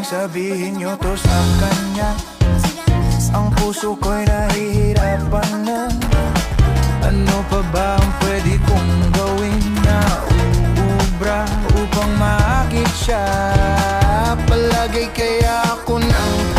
sabihin nyo to sa kanya. Ang puso ko'y nahihirapan na. Ano pa ba ang pwede kong gawin na uubra upang maakit siya? Palagay kaya ako ng